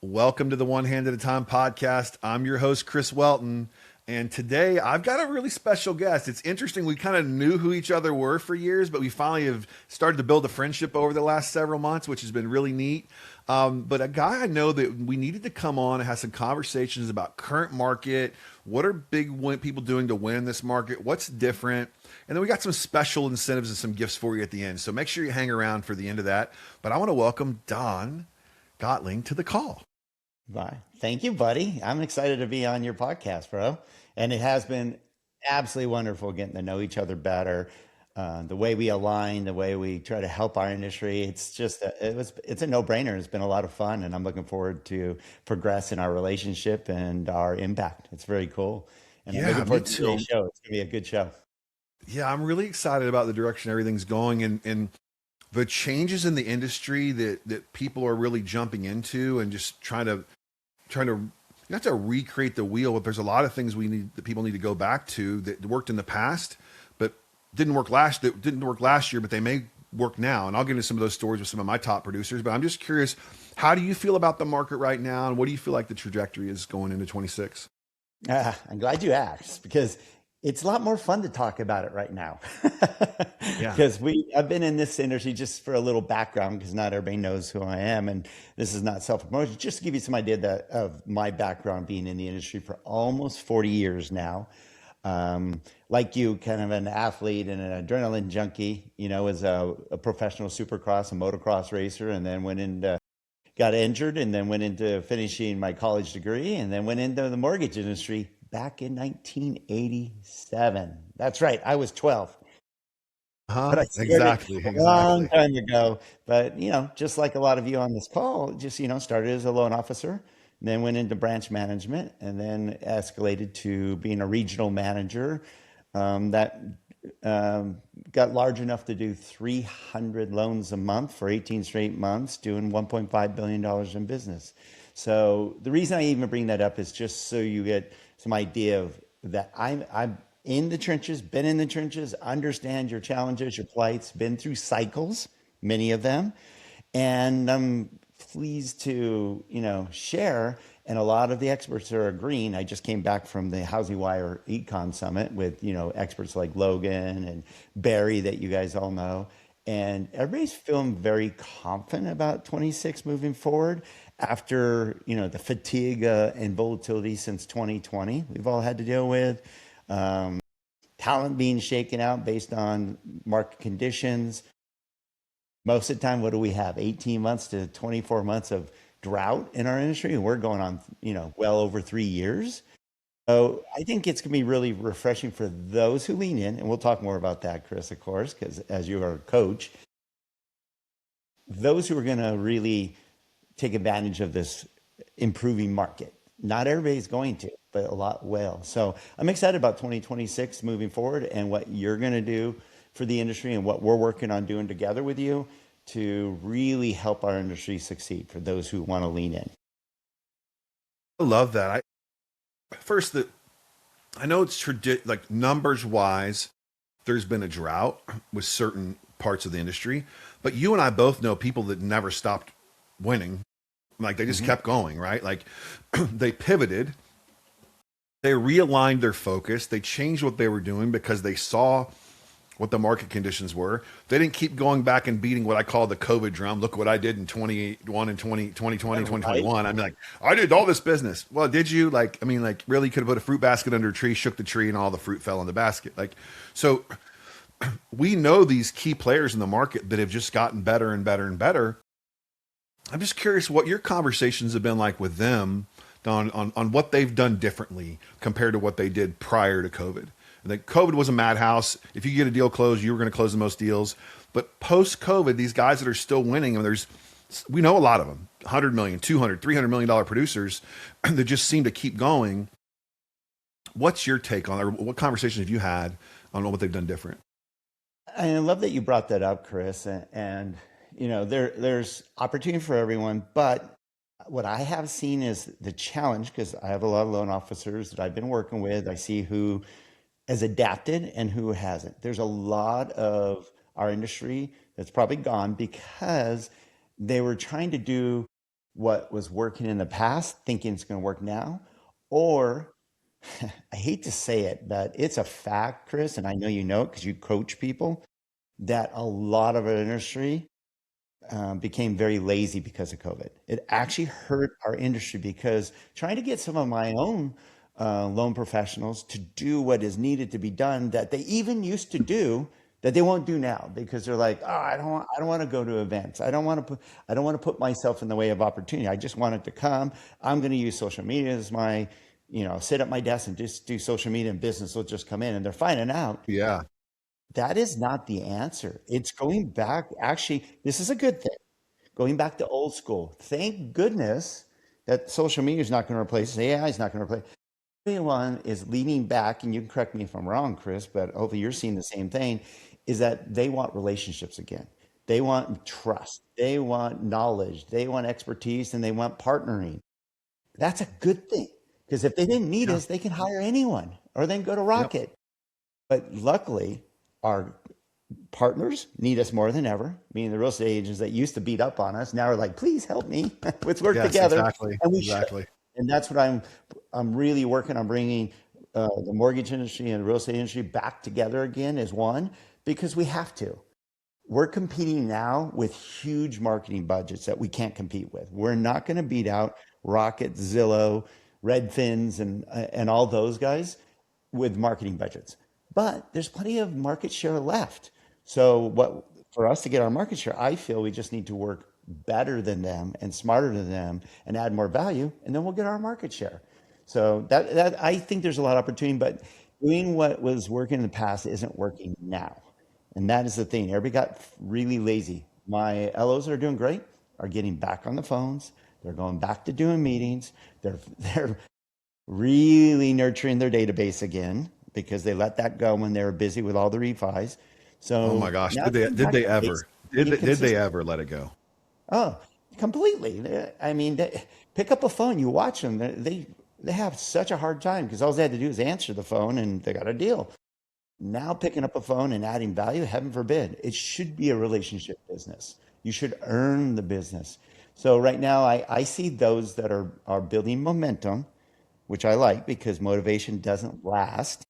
Welcome to the One Hand at a Time podcast. I'm your host, Chris Welton. And today I've got a really special guest. It's interesting. We kind of knew who each other were for years, but we finally have started to build a friendship over the last several months, which has been really neat. But a guy I know that we needed to come on and have some conversations about current market. What are people doing to win in this market? What's different? And then we got some special incentives and some gifts for you at the end. So make sure you hang around for the end of that. But I want to welcome Don Goettling to the call. Bye. Thank you, buddy. I'm excited to be on your podcast, bro. And it has been absolutely wonderful getting to know each other better. The way we align, the way we try to help our industry, it's a no-brainer. It's been a lot of fun, and I'm looking forward to progress in our relationship and our impact. It's very cool. And I'm Yeah, looking me forward to too. today's show. It's gonna be a good show. Yeah, I'm really excited about the direction everything's going and the changes in the industry that people are really jumping into and just trying to not to recreate the wheel, but there's a lot of things that people need to go back to that worked in the past, but didn't work last year, but they may work now. And I'll get into some of those stories with some of my top producers. But I'm just curious, how do you feel about the market right now, and what do you feel like the trajectory is going into 26? I'm glad you asked because it's a lot more fun to talk about it right now. Yeah. Because I've been in this industry just for a little background because not everybody knows who I am, and this is not self promotion. Just to give you some idea of my background being in the industry for almost 40 years now. Like you, kind of an athlete and an adrenaline junkie. As a professional supercross and motocross racer, and then got injured, and then went into finishing my college degree, and then went into the mortgage industry back in 1987. That's right, I was 12, but I started Exactly. a long Exactly. time ago. But just like a lot of you on this call, just started as a loan officer, then went into branch management, and then escalated to being a regional manager. That got large enough to do 300 loans a month for 18 straight months, doing $1.5 billion in business. So the reason I even bring that up is just so you get some idea of that. I'm in the trenches, been in the trenches, understand your challenges, your plights, been through cycles, many of them, and I'm pleased to share. And a lot of the experts are agreeing. I just came back from the Housing Wire Econ Summit with experts like Logan and Barry that you guys all know, and everybody's feeling very confident about 26 moving forward after the fatigue and volatility since 2020 we've all had to deal with. Talent being shaken out based on market conditions. Most of the time, what do we have? 18 months to 24 months of drought in our industry, and we're going on, well over 3 years. So I think it's going to be really refreshing for those who lean in, and we'll talk more about that, Chris, of course, because as you are a coach, those who are going to really take advantage of this improving market. Not everybody's going to, but a lot will. So I'm excited about 2026 moving forward and what you're going to do for the industry and what we're working on doing together with you to really help our industry succeed for those who want to lean in. I love that. First, that I know it's like numbers wise, there's been a drought with certain parts of the industry, but you and I both know people that never stopped winning. Like they just Mhm. kept going, right? Like they pivoted, they realigned their focus, they changed what they were doing because they saw what the market conditions were. They didn't keep going back and beating what I call the COVID drum. Look what I did in 2021 and 2020, Right? 2021. I'm like, I did all this business. Well, did you? Like, I mean, like really could have put a fruit basket under a tree, shook the tree, and all the fruit fell in the basket. Like, so we know these key players in the market that have just gotten better and better and better. I'm just curious what your conversations have been like with them on what they've done differently compared to what they did prior to COVID. I think COVID was a madhouse. If you get a deal closed, you were going to close the most deals. But post COVID, these guys that are still winning, and we know a lot of them, 100 million, 200, $300 million producers that just seem to keep going. What's your take on, or what conversations have you had on what they've done different? I love that you brought that up, Chris. There's opportunity for everyone, but what I have seen is the challenge because I have a lot of loan officers that I've been working with. I see who has adapted and who hasn't. There's a lot of our industry that's probably gone because they were trying to do what was working in the past, thinking it's going to work now, or I hate to say it, but it's a fact, Chris, and I know you know it because you coach people, that a lot of our industry became very lazy because of COVID. It actually hurt our industry because trying to get some of my own loan professionals to do what is needed to be done that they even used to do that they won't do now because they're like, oh, I don't want to go to events. I don't want to put myself in the way of opportunity. I just want it to come. I'm going to use social media as my, sit at my desk and just do social media and business will just come in. And they're finding out Yeah. that is not the answer. It's going back. Actually, this is a good thing. Going back to old school. Thank goodness that social media is not going to replace it. AI is not going to replace. Everyone is leaning back, and you can correct me if I'm wrong, Chris, but hopefully you're seeing the same thing. Is that they want relationships again? They want trust. They want knowledge. They want expertise, and they want partnering. That's a good thing because if they didn't need Yeah. us, they can hire anyone or then go to Yep. Rocket. But luckily, our partners need us more than ever, meaning the real estate agents that used to beat up on us now are like, please help me. Let's work Yes, together. exactly. And we should. Exactly. And that's what I'm really working on bringing the mortgage industry and the real estate industry back together again as one because we have to. We're competing now with huge marketing budgets that we can't compete with. We're not going to beat out Rocket, Zillow, Redfins, and all those guys with marketing budgets. But there's plenty of market share left. So what for us to get our market share, I feel we just need to work better than them and smarter than them and add more value, and then we'll get our market share. So that I think there's a lot of opportunity, but doing what was working in the past isn't working now. And that is the thing. Everybody got really lazy. My LOs that are doing great are getting back on the phones. They're going back to doing meetings. They're really nurturing their database again because they let that go when they were busy with all the refis. Oh my So gosh. now Did they getting did back they to basics, ever? being Did they consistent. ever let it go? Oh, completely. I mean, pick up a phone, you watch them. They have such a hard time because all they had to do is answer the phone and they got a deal. Now picking up a phone and adding value, heaven forbid, it should be a relationship business. You should earn the business. So right now, I see those that are building momentum, which I like because motivation doesn't last.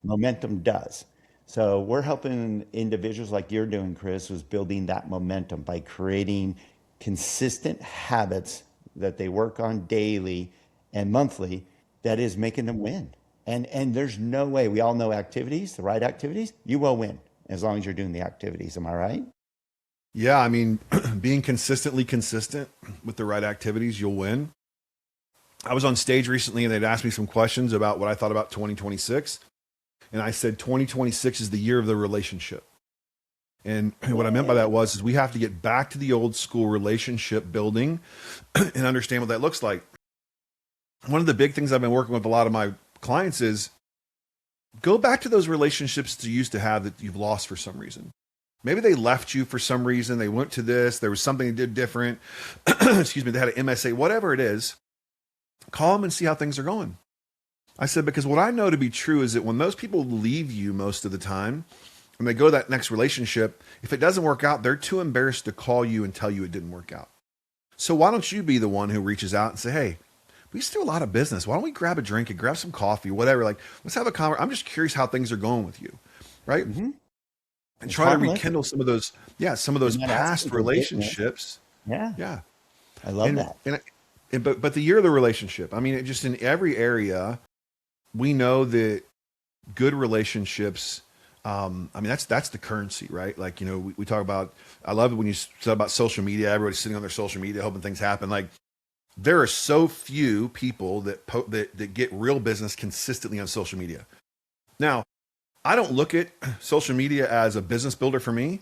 Momentum does. So we're helping individuals like you're doing, Chris, who's building that momentum by creating consistent habits that they work on daily and monthly that is making them win. And there's no way, we all know activities, the right activities, you will win as long as you're doing the activities. Am I right? Yeah, I mean, being consistently consistent with the right activities, you'll win. I was on stage recently and they'd asked me some questions about what I thought about 2026. And I said 2026 is the year of the relationship. And what I meant by that was is we have to get back to the old school relationship building and understand what that looks like. One of the big things I've been working with a lot of my clients is go back to those relationships that you used to have that you've lost for some reason. Maybe they left you for some reason. They went to this. There was something they did different. Excuse me. They had an MSA, whatever it is. Call them and see how things are going. I said, because what I know to be true is that when those people leave you most of the time and they go to that next relationship, if it doesn't work out, they're too embarrassed to call you and tell you it didn't work out. So why don't you be the one who reaches out and say, hey, we used to do a lot of business. Why don't we grab a drink and grab some coffee, whatever? Like, let's have a conversation. I'm just curious how things are going with you, right? Hmm. And It's try to harmless. rekindle some of those, yeah, some of You're those not asking past for business. relationships. Yeah, Yeah. I love And, that. and, but the year of the relationship, I mean, it just in every area, we know that good relationships, I mean, that's the currency, right? Like, we talk about, I love it when you said about social media, everybody's sitting on their social media, hoping things happen. Like, there are so few people that get real business consistently on social media. Now, I don't look at social media as a business builder for me.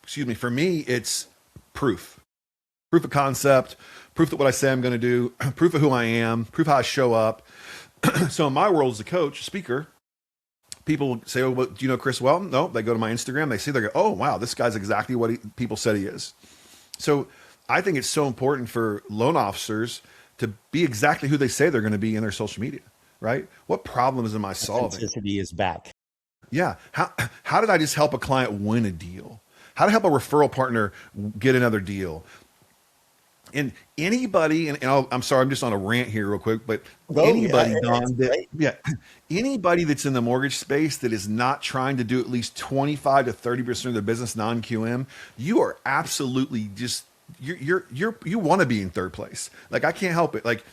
Excuse me. For me, it's proof, proof of concept, proof that what I say I'm going to do, proof of who I am, proof how I show up. So in my world as a coach, speaker, people say, oh, well, do you know Chris Welton? No, they go to my Instagram. They see, they go, oh, wow, this guy's exactly what people said he is. So I think it's so important for loan officers to be exactly who they say they're going to be in their social media, right? What problems am I solving? Authenticity is back. Yeah. How did I just help a client win a deal? How to help a referral partner get another deal? And anybody, I'm sorry, I'm just on a rant here real quick, but Go, yeah, anybody, it's Don, that, great. yeah, anybody that's in the mortgage space that is not trying to do at least 25 to 30% of their business non-QM, you are absolutely just, you want to be in third place. Like, I can't help it. Like,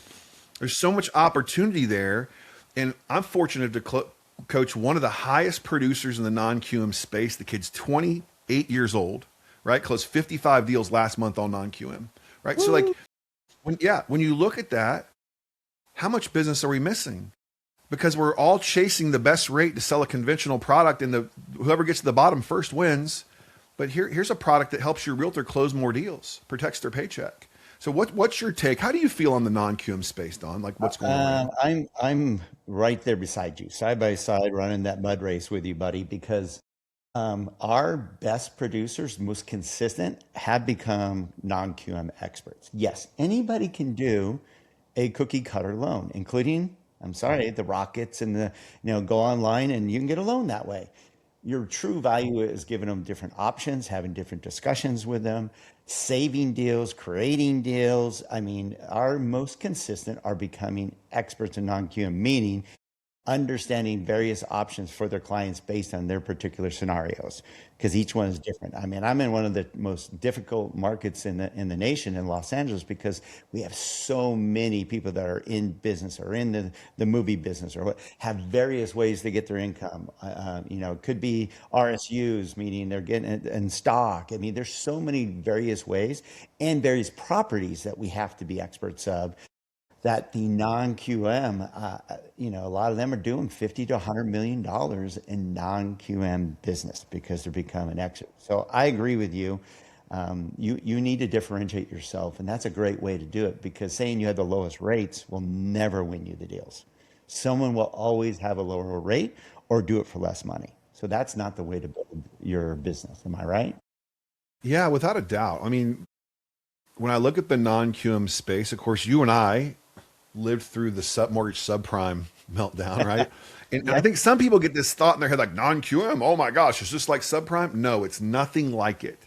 there's so much opportunity there. And I'm fortunate to coach one of the highest producers in the non-QM space. The kid's 28 years old, right? Closed 55 deals last month on non-QM, right? So like, when you look at that, how much business are we missing? Because we're all chasing the best rate to sell a conventional product, and whoever gets to the bottom first wins. But here's a product that helps your realtor close more deals, protects their paycheck. So what's your take? How do you feel on the non-QM space, Don? Like, what's going on right now? I'm right there beside you, side by side, running that mud race with you, buddy, because our best producers, most consistent, have become non-QM experts. Yes, anybody can do a cookie cutter loan, including, I'm sorry, the Rockets and go online and you can get a loan that way. Your true value is giving them different options, having different discussions with them, saving deals, creating deals. I mean, our most consistent are becoming experts in non-QM, meaning understanding various options for their clients based on their particular scenarios, because each one is different. I mean, I'm in one of the most difficult markets in the nation, in Los Angeles, because we have so many people that are in business or in the movie business or have various ways to get their income. It could be RSUs, meaning they're getting it in stock. I mean, there's so many various ways and various properties that we have to be experts of, that the non-QM, a lot of them are doing 50 to 100 million dollars in non-QM business because they're becoming expert. So I agree with you. You need to differentiate yourself, and that's a great way to do it, because saying you have the lowest rates will never win you the deals. Someone will always have a lower rate or do it for less money. So that's not the way to build your business. Am I right? Yeah, without a doubt. I mean, when I look at the non-QM space, of course, you and I lived through the mortgage subprime meltdown, right? And I Yeah. think some people get this thought in their head, like, non-QM, oh my gosh, it's just like subprime. No, it's nothing like it.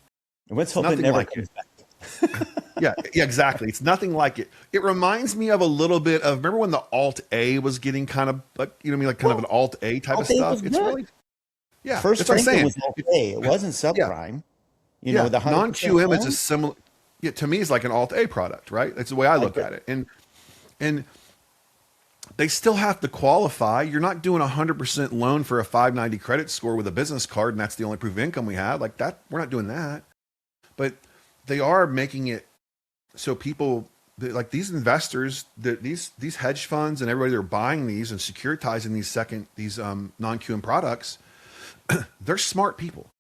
And let's It's hope it nothing never like it. comes back. Yeah, exactly. It's nothing like it. It reminds me of a little bit of, remember when the Alt A was getting kind of like, you know what I mean, like kind of an Well, Alt A type of Alt-A was stuff. It's good. really, yeah, First that's what I'm Franklin saying. was okay. It wasn't Yeah, subprime. yeah. With 100% Non-QM is a loan. similar, yeah, to me, it's like an Alt A product, right? That's the way I I look agree. at it. And they still have to qualify. You're not doing 100% loan for a 590 credit score with a business card, and that's the only proof of income we have. Like that, we're not doing that. But they are making it so people, like these investors, these hedge funds and everybody that are buying these and securitizing these non-QM products, they're smart people.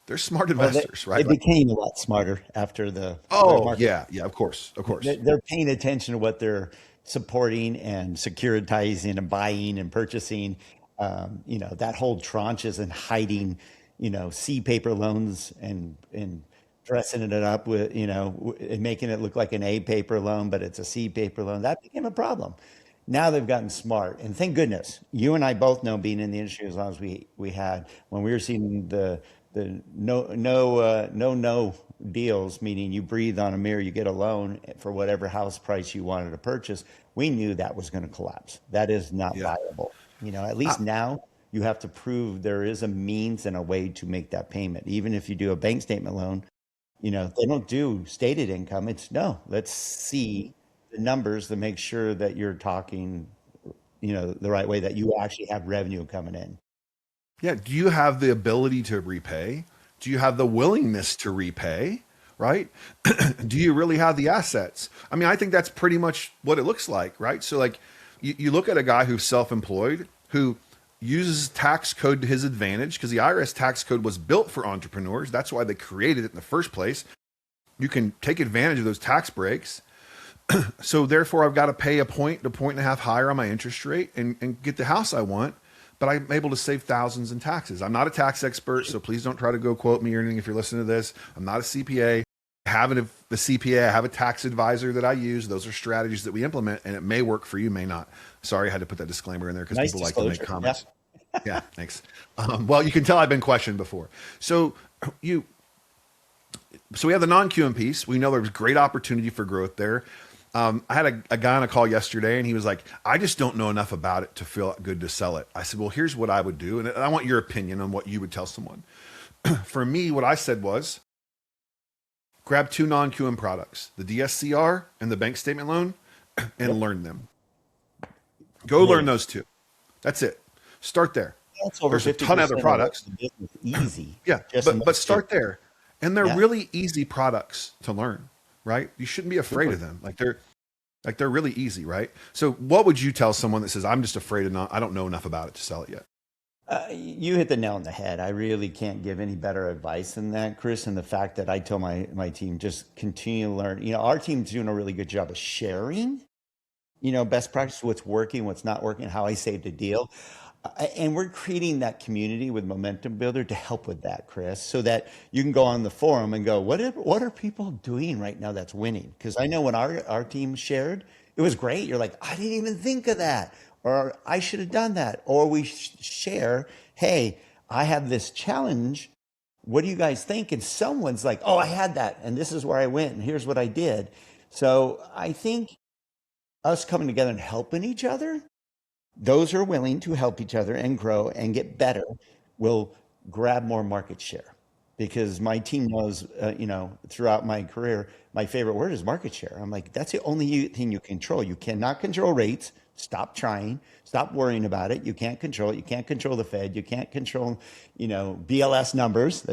They're smart Well, they, investors, they right? Like, became a lot smarter after the oh market. yeah, yeah, of course, of course. They're paying attention to what they're supporting and securitizing and buying and purchasing. That whole tranches and hiding, C paper loans and dressing it up with, and making it look like an A paper loan, but it's a C paper loan. That became a problem. Now they've gotten smart, and thank goodness you and I both know, being in the industry as long as we had, when we were seeing the no deals, meaning you breathe on a mirror, you get a loan for whatever house price you wanted to purchase. We knew that was going to collapse. That is not Yeah. viable. At least now you have to prove there is a means and a way to make that payment. Even if you do a bank statement loan, they don't do stated income. It's no, let's see the numbers to make sure that you're talking, the right way, that you actually have revenue coming in. Yeah. Do you have the ability to repay? Do you have the willingness to repay? Right? Do you really have the assets? I mean, I think that's pretty much what it looks like, right? So, like, you look at a guy who's self-employed who uses tax code to his advantage, because the IRS tax code was built for entrepreneurs. That's why they created it in the first place. You can take advantage of those tax breaks. So therefore, I've got to pay a point to point and a half higher on my interest rate and get the house I want. But I'm able to save thousands in taxes. I'm not a tax expert, so please don't try to go quote me or anything if you're listening to this. I'm not a CPA. I have a CPA. I have a tax advisor that I use. Those are strategies that we implement, and it may work for you, may not. Sorry, I had to put that disclaimer in there because Nice people like to make disclosure. Yeah. comments. Yeah, thanks. Well, you can tell I've been questioned before. So So we have the non-QM piece. We know there's great opportunity for growth there. I had a guy on a call yesterday, and he was like, I just don't know enough about it to feel good to sell it. I said, well, here's what I would do. And I want your opinion on what you would tell someone. For me, what I said was grab two non-QM products, the DSCR and the bank statement loan, and learn them. Go learn those two. That's it. Start there. That's over There's a 50% ton of other of products. the business easy. Yeah, Just in but those two. start there. And they're Yeah. really easy products to learn, right? You shouldn't be afraid of them. They're really easy, right? So what would you tell someone that says, I'm just afraid of I don't know enough about it to sell it yet? You hit the nail on the head. I really can't give any better advice than that, Chris. And the fact that I tell my team, just continue to learn. Our team's doing a really good job of sharing, best practice, what's working, what's not working, how I saved a deal. And we're creating that community with Momentum Builder to help with that, Chris, so that you can go on the forum and go, what are people doing right now that's winning? Because I know when our team shared, it was great. You're like, I didn't even think of that, or I should have done that. Or we share, hey, I have this challenge. What do you guys think? And someone's like, oh, I had that, and this is where I went, and here's what I did. So I think us coming together and helping each other, those who are willing to help each other and grow and get better will grab more market share. Because my team knows, throughout my career, my favorite word is market share. I'm like, that's the only thing you control. You cannot control rates. Stop trying. Stop worrying about it. You can't control it. You can't control the Fed. You can't control, BLS numbers,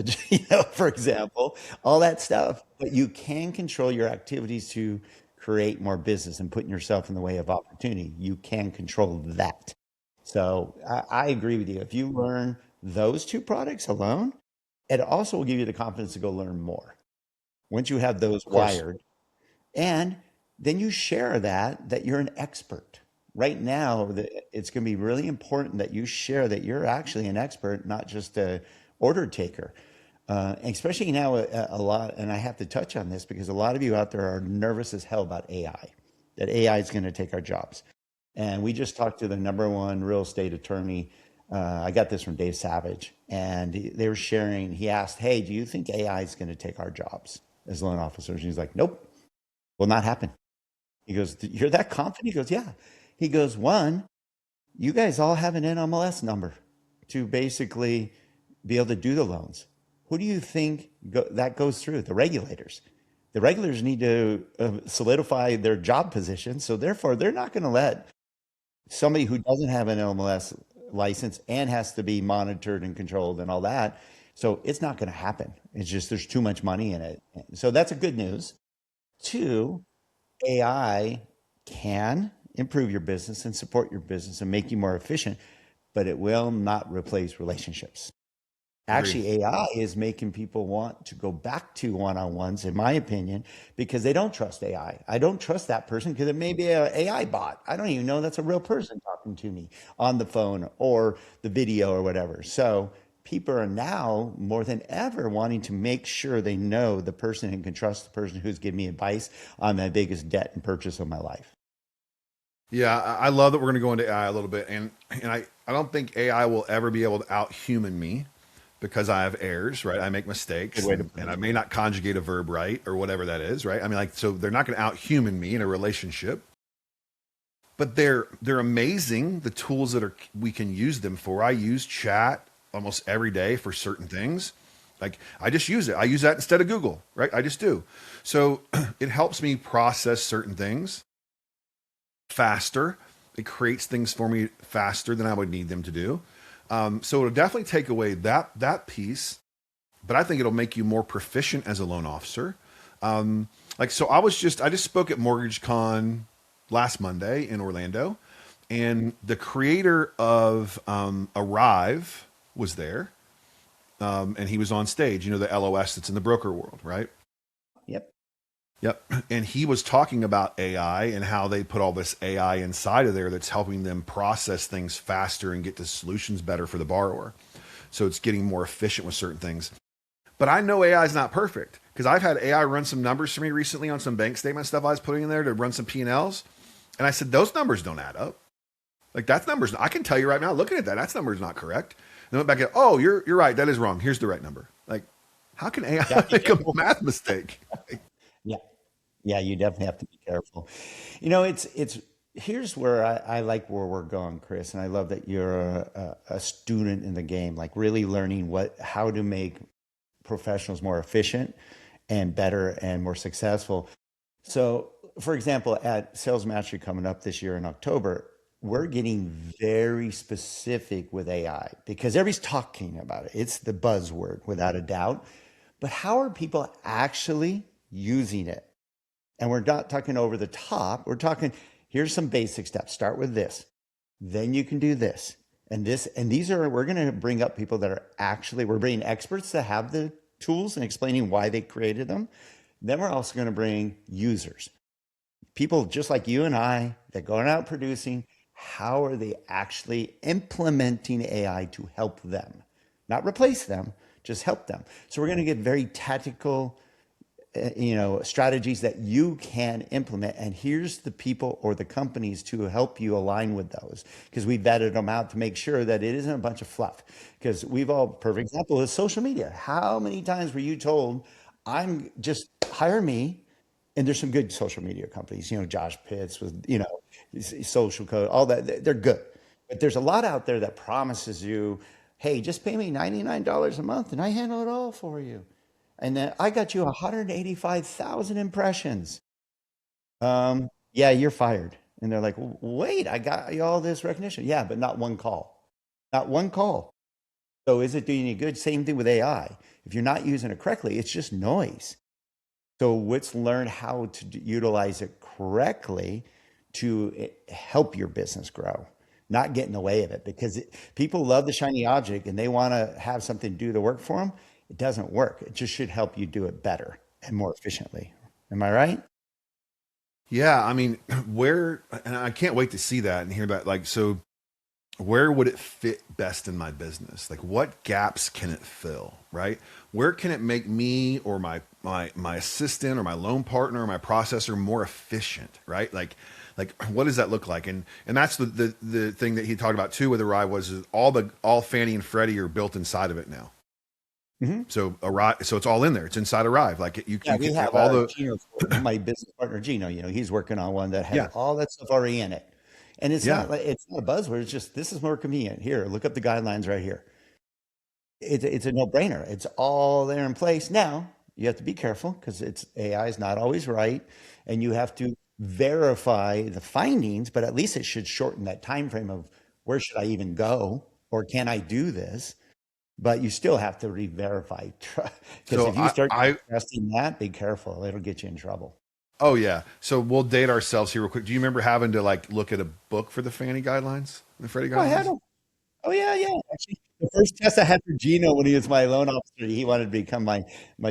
for example, all that stuff. But you can control your activities to create more business and putting yourself in the way of opportunity. You can control that. So I agree with you. If you learn those two products alone, it also will give you the confidence to go learn more. Once you have those Of course. wired, and then you share that you're an expert. Right now, it's going to be really important that you share that you're actually an expert, not just a order taker. Especially now, a lot, and I have to touch on this because a lot of you out there are nervous as hell about AI, that AI is going to take our jobs. And we just talked to the number one real estate attorney. I got this from Dave Savage, and they were sharing. He asked, hey, do you think AI is going to take our jobs as loan officers? And he's like, nope, will not happen. He goes, you're that confident? He goes, yeah. He goes, one, you guys all have an NMLS number to basically be able to do the loans. Who do you think that goes through? The regulators. The regulators need to solidify their job position. So therefore, they're not going to let somebody who doesn't have an NMLS license and has to be monitored and controlled and all that. So it's not going to happen. It's just there's too much money in it. So that's a good news. Two, AI can improve your business and support your business and make you more efficient, but it will not replace relationships. Agreed. Actually, AI is making people want to go back to one-on-ones, in my opinion, because they don't trust AI. I don't trust that person because it may be an AI bot. I don't even know that's a real person talking to me on the phone or the video or whatever. So people are now more than ever wanting to make sure they know the person and can trust the person who's giving me advice on my biggest debt and purchase of my life. Yeah, I love that we're going to go into AI a little bit. And I don't think AI will ever be able to out-human me because I have errors, right? I make mistakes, Good way to put and it. I may not conjugate a verb right or whatever that is, right? I mean, so they're not going to out-human me in a relationship, but they're amazing, the tools that we can use them for. I use chat almost every day for certain things. Like I just use it. I use that instead of Google, right? I just do. So it helps me process certain things faster. It creates things for me faster than I would need them to do. So it'll definitely take away that piece, but I think it'll make you more proficient as a loan officer. So I just spoke at Mortgage Con last Monday in Orlando, and the creator of Arrive was there, and he was on stage. You know, the LOS that's in the broker world, right? Yep. Yep. And he was talking about AI and how they put all this AI inside of there that's helping them process things faster and get to solutions better for the borrower. So it's getting more efficient with certain things. But I know AI is not perfect because I've had AI run some numbers for me recently on some bank statement stuff I was putting in there to run some P&Ls. And I said, those numbers don't add up. Like that's numbers. I can tell you right now, looking at that, that's numbers not correct. And I went back and, oh, you're right. That is wrong. Here's the right number. Like, How can AI Gotta be make a careful. math mistake? Yeah. Yeah, you definitely have to be careful. It's here's where I like where we're going, Chris, and I love that you're a student in the game, like really learning how to make professionals more efficient and better and more successful. So, for example, at Sales Mastery coming up this year in October, we're getting very specific with AI because everybody's talking about it. It's the buzzword without a doubt. But how are people actually using it? And we're not talking over the top. We're talking, here's some basic steps. Start with this. Then you can do this. And this, and these are, we're going to bring up people that are actually, we're bringing experts that have the tools and explaining why they created them. Then we're also going to bring users, people just like you and I that go out producing. How are they actually implementing AI to help them? Not replace them, just help them. So we're going to get very tactical strategies that you can implement, and here's the people or the companies to help you align with those, because we vetted them out to make sure that it isn't a bunch of fluff. Because we've all, perfect example is social media. How many times were you told, I'm just hire me? And there's some good social media companies, Josh Pitts with social code, all that, they're good. But there's a lot out there that promises you, hey, just pay me $99 a month and I handle it all for you, and then I got you 185,000 impressions. Yeah, you're fired. And they're like, wait, I got you all this recognition. Yeah, but not one call. Not one call. So is it doing you good? Same thing with AI. If you're not using it correctly, it's just noise. So let's learn how to utilize it correctly to help your business grow, not get in the way of it, because people love the shiny object and they want to have something do the work for them. It doesn't work. It just should help you do it better and more efficiently. Am I right? Yeah, I mean, where, and I can't wait to see that and hear that. Like, so where would it fit best in my business? Like, what gaps can it fill, right? Where can it make me or my assistant or my loan partner or my processor more efficient, right? Like what does that look like? And that's the thing that he talked about too with Arrive was is all Fannie and Freddie are built inside of it now. Hmm. So Arrive, so it's all in there. It's inside Arrive. Like Yeah, you we can have all the Gino, my business partner Gino. He's working on one that has yeah all that stuff already in it, and yeah. it's not a buzzword. It's just this is more convenient. Here, look up the guidelines right here. It's a no brainer. It's all there in place. Now you have to be careful because it's AI is not always right, and you have to verify the findings. But at least it should shorten that time frame of where should I even go or can I do this? But you still have to re-verify because So if you start I trusting that, be careful. It'll get you in trouble. oh yeah. So we'll date ourselves here real quick. Do you remember having to like look at a book for the Fannie guidelines, the Freddie Oh, I had guidelines? them. Oh yeah, yeah. Actually, the first test I had for Gino when he was my loan officer, he wanted to become my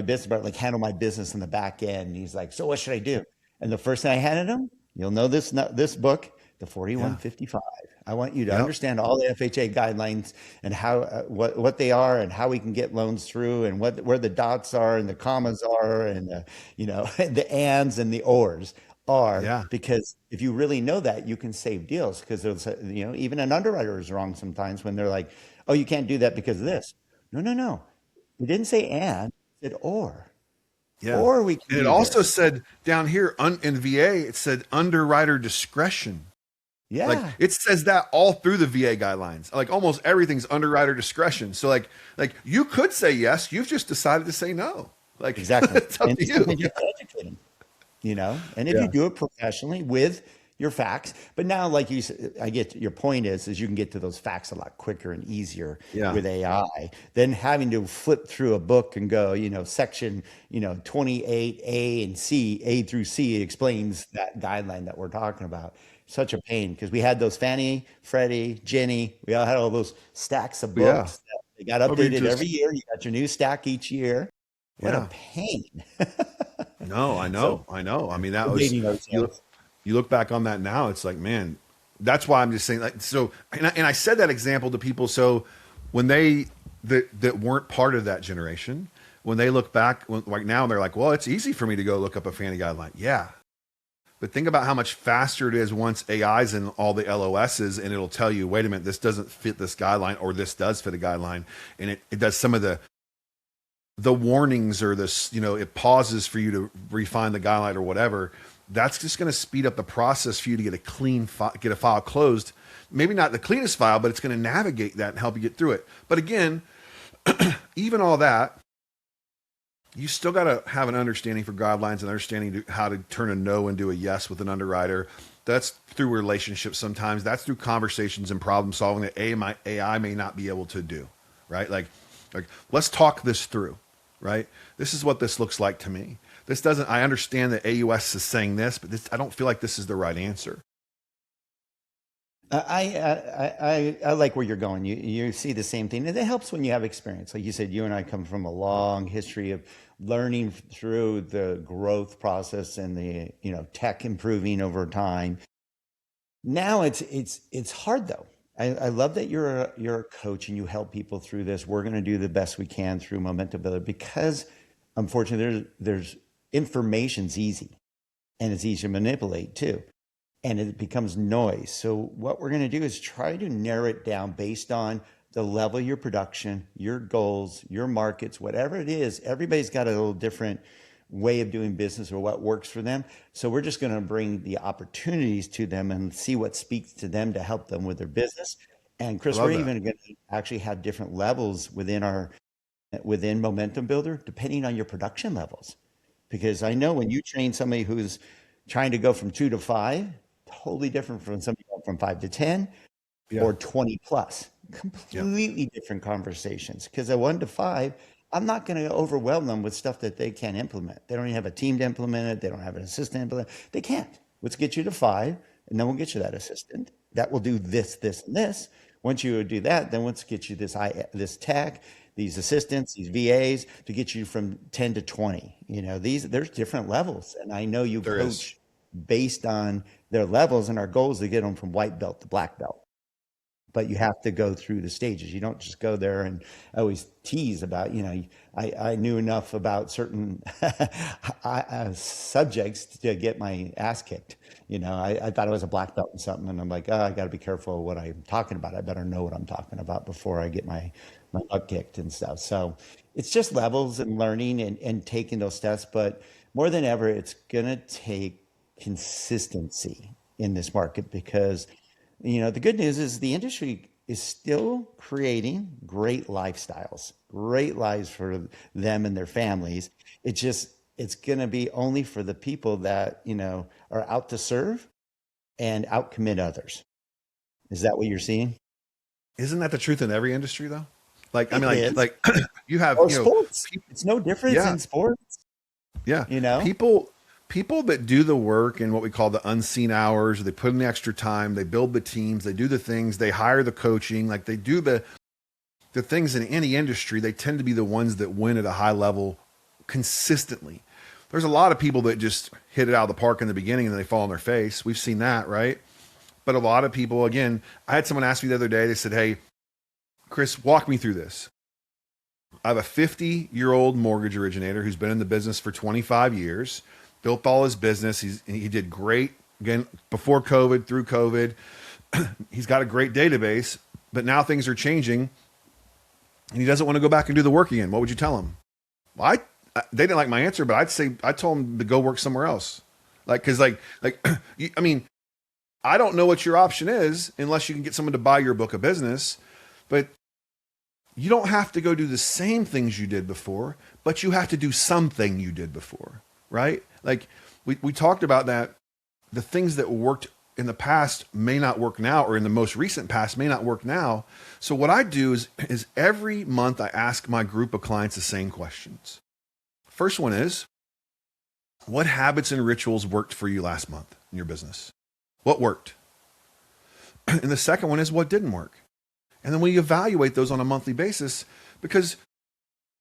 business partner, like handle my business in the back end. And he's like, "So what should I do?" And the first thing I handed him, you'll know this book, the Yeah. 4155. I want you to Yep. understand all the FHA guidelines and how what they are and how we can get loans through and what where the dots are and the commas are and the ands and the ors are, Yeah. because if you really know that, you can save deals, because there's even an underwriter is wrong sometimes when they're like, oh, you can't do that because of this. No, no, no, it didn't say and, it said Yeah. or we can And it do also this. said down here in VA, it said underwriter discretion. Like Yeah, it says that all through the VA guidelines. Like almost everything's underwriter discretion. So like you could say yes, you've just decided to say no. Like exactly. it's up And to you. sometimes you have to educate them. And if you Yeah. do it professionally with your facts, but now, like you said, I get your point is you can get to those facts a lot quicker and easier Yeah. with AI than having to flip through a book and go, section, 28 A and C, A through C explains that guideline that we're talking about. Such a pain, because we had those Fannie, Freddie, Jenny, we all had all those stacks of Yeah. books that they got I mean updated every just year. You got your new stack each year. What a yeah. pain. No, I So know. I know. I mean that we're was dating you ourselves. you look back on that now, it's like, man, that's why I'm just saying like so and I said that example to people so when they that weren't part of that generation, when they look back like now they're like, well, it's easy for me to go look up a Fannie guideline. Yeah. But think about how much faster it is once AI's in all the LOSs and it'll tell you, wait a minute, this doesn't fit this guideline or this does fit a guideline. And it does some of the the warnings or this, it pauses for you to refine the guideline or whatever. That's just going to speed up the process for you to get get a file closed. Maybe not the cleanest file, but it's going to navigate that and help you get through it. But again, even all that, you still got to have an understanding for guidelines and understanding how to turn a no into a yes with an underwriter. That's through relationships sometimes. That's through conversations and problem solving that AI may not be able to do, right? Like let's talk this through, right? This is what this looks like to me. I understand that AUS is saying this, but I don't feel like this is the right answer. I like where you're going. You see the same thing, and it helps when you have experience. Like you said, you and I come from a long history of learning through the growth process and the tech improving over time. Now it's hard though. I love that you're a coach and you help people through this. We're going to do the best we can through Momentum Builder because, unfortunately, there's information's easy, and it's easy to manipulate too, and it becomes noise. So what we're going to do is try to narrow it down based on the level of your production, your goals, your markets, whatever it is. Everybody's got a little different way of doing business or what works for them. So we're just going to bring the opportunities to them and see what speaks to them to help them with their business. And Chris, we're even going to actually have different levels within Momentum Builder, depending on your production levels. Because I know when you train somebody who's trying to go from 2 to 5, totally different from somebody going from 5 to 10 or 20 plus. Completely different conversations. Because at 1 to 5, I'm not going to overwhelm them with stuff that they can't implement. They don't even have a team to implement it. They don't have an assistant to implement it. They can't. Let's get you to 5, and then we'll get you that assistant. That will do this, this, and this. Once you do that, then let's get you this tech, these assistants, these VAs to get you from 10 to 20. There's different levels. And I know you coach based on their levels, and our goal is to get them from white belt to black belt. But you have to go through the stages. You don't just go there, and I always tease about, I knew enough about certain subjects to get my ass kicked. I thought I was a black belt in something, and I'm like, I got to be careful of what I'm talking about. I better know what I'm talking about before I get my butt kicked and stuff. So it's just levels and learning and taking those steps. But more than ever, it's going to take consistency in this market because the good news is the industry is still creating great lifestyles, great lives for them and their families. It's going to be only for the people that, are out to serve and out commit others. Is that what you're seeing? Isn't that the truth in every industry though? Like, I mean, It is. like you have, Sports. It's no difference in sports. Yeah. People that do the work in what we call the unseen hours, they put in the extra time, they build the teams, they do the things, they hire the coaching, like they do the things in any industry, they tend to be the ones that win at a high level consistently. There's a lot of people that just hit it out of the park in the beginning and then they fall on their face. We've seen that, right? But a lot of people, again, I had someone ask me the other day, they said, "Hey, Chris, walk me through this. I have a 50-year-old mortgage originator who's been in the business for 25 years. Built all his business. He did great again before COVID, through COVID. He's got a great database, but now things are changing, and he doesn't want to go back and do the work again. What would you tell him?" Well, they didn't like my answer, but I told him to go work somewhere else. Because I mean, I don't know what your option is unless you can get someone to buy your book of business, but you don't have to go do the same things you did before, but you have to do something you did before. Right? Like we talked about that. The things that worked in the past may not work now, or in the most recent past may not work now. So what I do is every month I ask my group of clients the same questions. First one is, what habits and rituals worked for you last month in your business? What worked? And the second one is, what didn't work? And then we evaluate those on a monthly basis because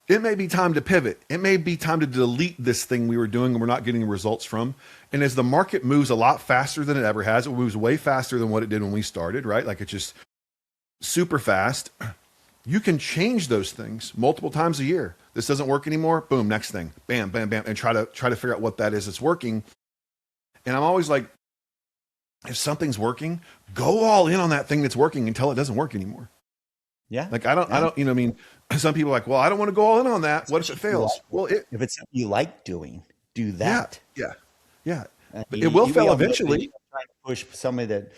it may be time to pivot. It may be time to delete this thing we were doing and we're not getting results from. And as the market moves a lot faster than it ever has, it moves way faster than what it did when we started, right? Like it's just super fast. You can change those things multiple times a year. This doesn't work anymore. Boom, next thing. Bam, bam, bam. And try to figure out what that is that's working. And I'm always like, if something's working, go all in on that thing that's working until it doesn't work anymore. Yeah. Like I Yeah. don't, I mean, some people are like, well, I don't want to go all in on that. What if it Especially if you fails? like it. Well, it, If it's something you like doing, do yeah, that. yeah, yeah, but it will You be fail all motivated eventually. trying to push somebody that,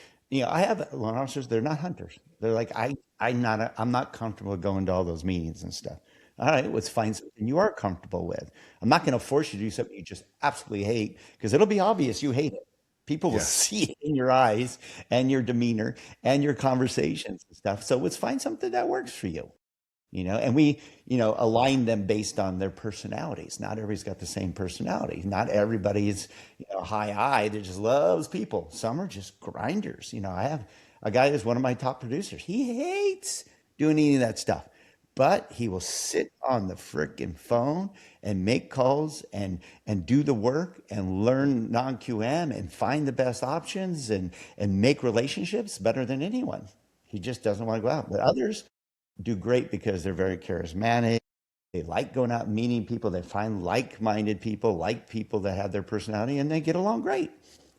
I have loan officers, they're not hunters. They're like, I'm not comfortable going to all those meetings and stuff. All right, let's find something you are comfortable with. I'm not going to force you to do something you just absolutely hate because it'll be obvious you hate it. People will Yes. see it in your eyes and your demeanor and your conversations and stuff. So let's find something that works for you. And we align them based on their personalities. Not everybody's got the same personality. Not everybody's high I that just loves people. Some are just grinders. I have a guy that's one of my top producers. He hates doing any of that stuff, but he will sit on the frickin' phone and make calls and do the work and learn non-QM and find the best options and make relationships better than anyone. He just doesn't want to go out. But others do great because they're very charismatic. They like going out and meeting people. They find like-minded people, like people that have their personality, and they get along great.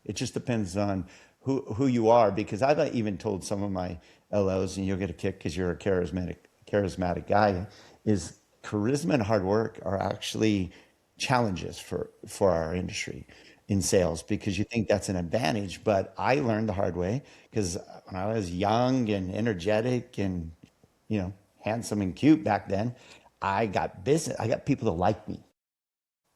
It just depends on who you are. Because I've even told some of my LOs, and you'll get a kick because you're a charismatic guy. Is charisma and hard work are actually challenges for our industry in sales because you think that's an advantage. But I learned the hard way because when I was young and energetic and handsome and cute back then. I got business. I got people that like me.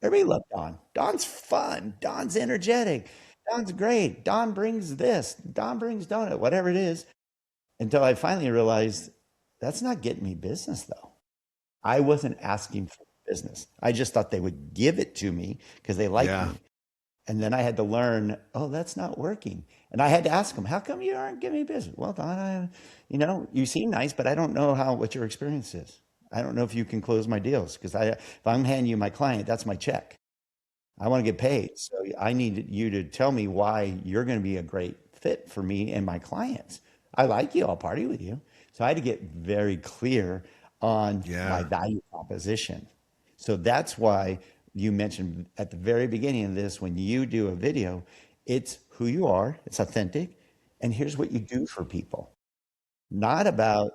Everybody loved Don. Don's fun. Don's energetic. Don's great. Don brings this. Don brings donut, whatever it is. Until I finally realized that's not getting me business though. I wasn't asking for business. I just thought they would give it to me because they like Yeah. me. And then I had to learn, oh, that's not working. And I had to ask them, how come you aren't giving me business? Well, Don, you seem nice, but I don't know what your experience is. I don't know if you can close my deals because if I'm handing you my client, that's my check. I want to get paid. So I need you to tell me why you're going to be a great fit for me and my clients. I like you. I'll party with you. So I had to get very clear on my Yeah. value proposition. So that's why you mentioned at the very beginning of this, when you do a video, it's who you are, it's authentic, and here's what you do for people. Not about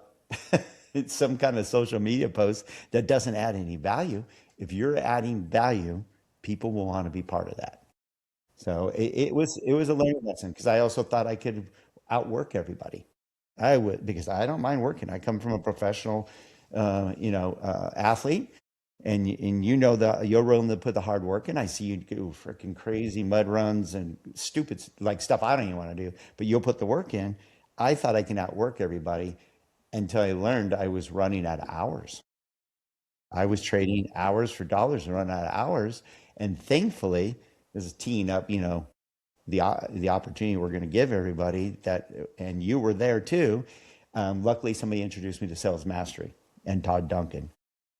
some kind of social media post that doesn't add any value. If you're adding value, people will want to be part of that. So it was a learning lesson because I also thought I could outwork everybody. I would because I don't mind working. I come from a professional, athlete, and that you're willing to put the hard work in. I see you do freaking crazy mud runs and stupid like stuff I don't even want to do, but you'll put the work in. I thought I can outwork everybody until I learned I was running out of hours. I was trading hours for dollars and running out of hours. And thankfully, this is teeing up, the opportunity we're going to give everybody that, and you were there too. Luckily, somebody introduced me to Sales Mastery and Todd Duncan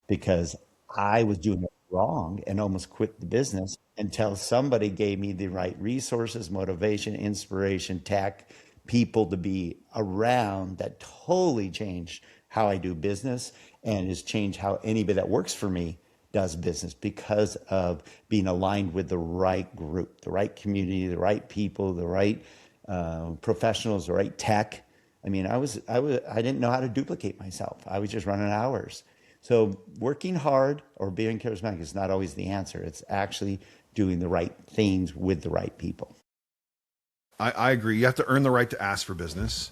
because I was doing it wrong and almost quit the business until somebody gave me the right resources, motivation, inspiration, tech, people to be around that totally changed how I do business and has changed how anybody that works for me does business because of being aligned with the right group, the right community, the right people, the right professionals, the right tech. I mean, I didn't know how to duplicate myself. I was just running hours. So working hard or being charismatic is not always the answer. It's actually doing the right things with the right people. I agree. You have to earn the right to ask for business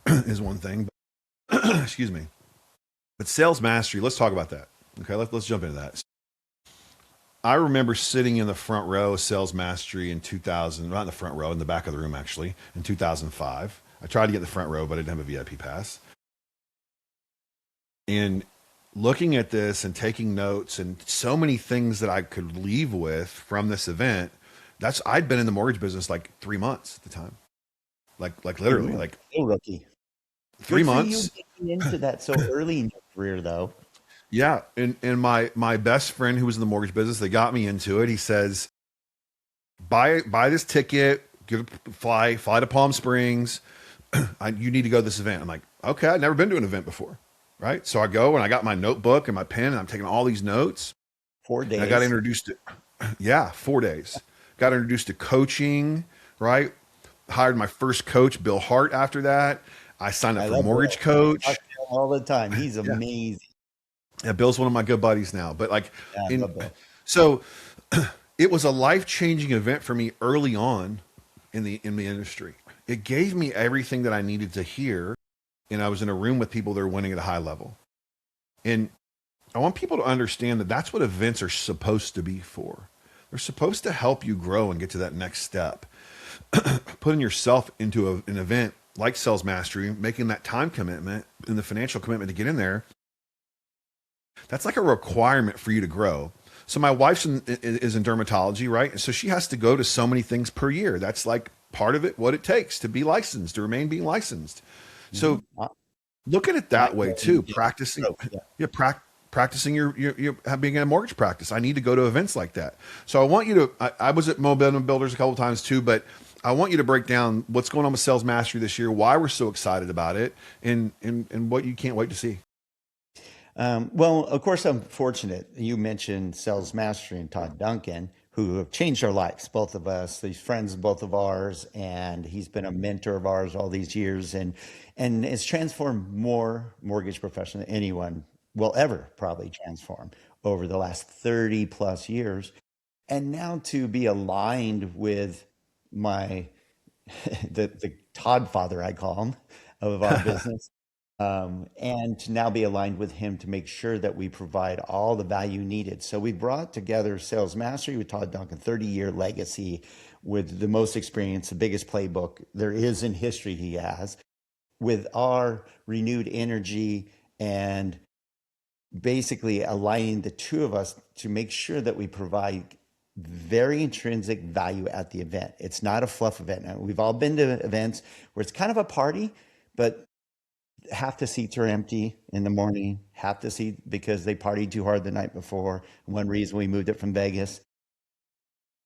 is one thing. Excuse me. But sales mastery, let's talk about that. Okay, let's jump into that. I remember sitting in the front row of sales mastery in 2000, not in the front row, in the back of the room actually, in 2005. I tried to get the front row, but I didn't have a VIP pass. And looking at this and taking notes and so many things that I could leave with from this event, I'd been in the mortgage business like 3 months at the time. Like literally, Ooh, like still rookie. three Good for you months. getting into that so early in your career, though. Yeah. And my best friend who was in the mortgage business, they got me into it. He says, buy this ticket, fly to Palm Springs. You need to go to this event. I'm like, okay, I'd never been to an event before. Right. So I go and I got my notebook and my pen and I'm taking all these notes. Four And I got days. introduced to, yeah, 4 days. Got introduced to coaching, right? Hired my first coach, Bill Hart, after that. I signed up I for love Mortgage Bill. Talk Coach. to him all the time. He's Yeah. amazing. Yeah, Bill's one of my good buddies now. But like Yeah, I in love Bill. so it was a life-changing event for me early on in the industry. It gave me everything that I needed to hear, and I was in a room with people that are winning at a high level. And I want people to understand that that's what events are supposed to be for. They're supposed to help you grow and get to that next step. Putting yourself into an event like sales mastery, making that time commitment and the financial commitment to get in there, that's like a requirement for you to grow. So my wife's is in dermatology, right? And so she has to go to so many things per year. That's like part of it, what it takes to be licensed, to remain being licensed. So Mhm. look at it I that way totally too. get it. Practicing, So, yeah. yeah, practicing your being in a mortgage practice. I need to go to events like that. So I want you to. I was at Momentum Builders a couple of times too, but I want you to break down what's going on with Sales Mastery this year, why we're so excited about it, and what you can't wait to see. Well, of course, I'm fortunate. You mentioned Sales Mastery and Todd Duncan, who have changed our lives, both of us. He's friends, both of ours, and he's been a mentor of ours all these years, and it's transformed more mortgage professional than anyone will ever probably transform over the last 30 plus years. And now to be aligned with my the Todd father, I call him, of our business, and to now be aligned with him to make sure that we provide all the value needed. So we brought together Sales Mastery with Todd Duncan, 30-year legacy with the most experience, the biggest playbook there is in history he has, with our renewed energy and basically aligning the two of us to make sure that we provide very intrinsic value at the event. It's not a fluff event. Now, we've all been to events where it's kind of a party, but half the seats are empty in the morning, half the seat because they partied too hard the night before. One reason we moved it from Vegas.